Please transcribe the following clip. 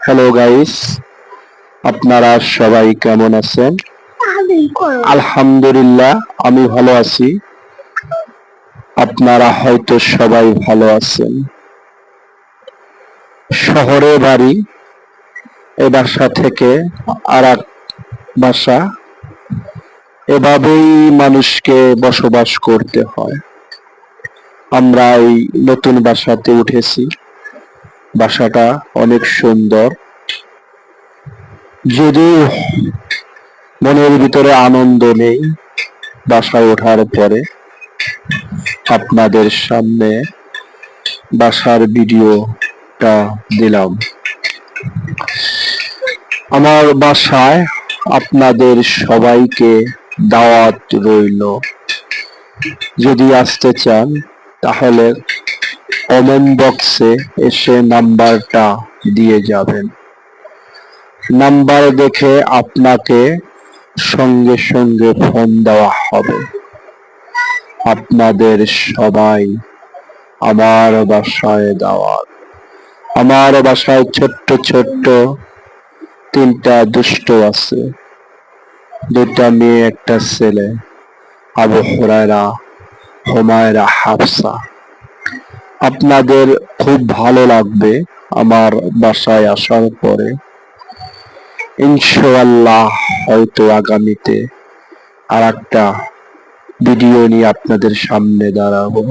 Hello guys, আপনারা সবাই কেমন আছেন? আলহামদুলিল্লাহ, আমি ভালো আছি। আপনারা হয়তো সবাই ভালো আছেন। শহরে বাড়ি, এ বাসা থেকে আর এক বাসা, এভাবেই মানুষকে বসবাস করতে হয়। আমরা এই নতুন বাসাতে উঠেছি। বাসাটা অনেক সুন্দর, যদিও মনের ভিতরে আনন্দ নেই। বাসায় ওঠার পরে আপনাদের সামনে বাসার ভিডিওটা দিলাম। আমার বাসায় আপনাদের সবাইকে দাওয়াত রইল। যদি আসতে চান তাহলে কমেন্ট বক্সে এসে নাম্বারটা দিয়ে যাবেন। নাম্বার দেখে আপনাকে সঙ্গে সঙ্গে ফোন দেওয়া হবে। আপনাদের সবাই আমার বাসায় দাওয়াত। আমার বাসায় ছোট্ট ছোট্ট তিনটা দুষ্ট আছে, দুটা মেয়ে একটা ছেলে, আবু হুরায়রা, হুমায়রা, হাফসা। আপনাদের খুব ভালো লাগবে আমার বাসায় আসার পরে। ইনশাআল্লাহ হয়তো আগামীতে আর একটা ভিডিও নিয়ে আপনাদের সামনে দাঁড়াবো।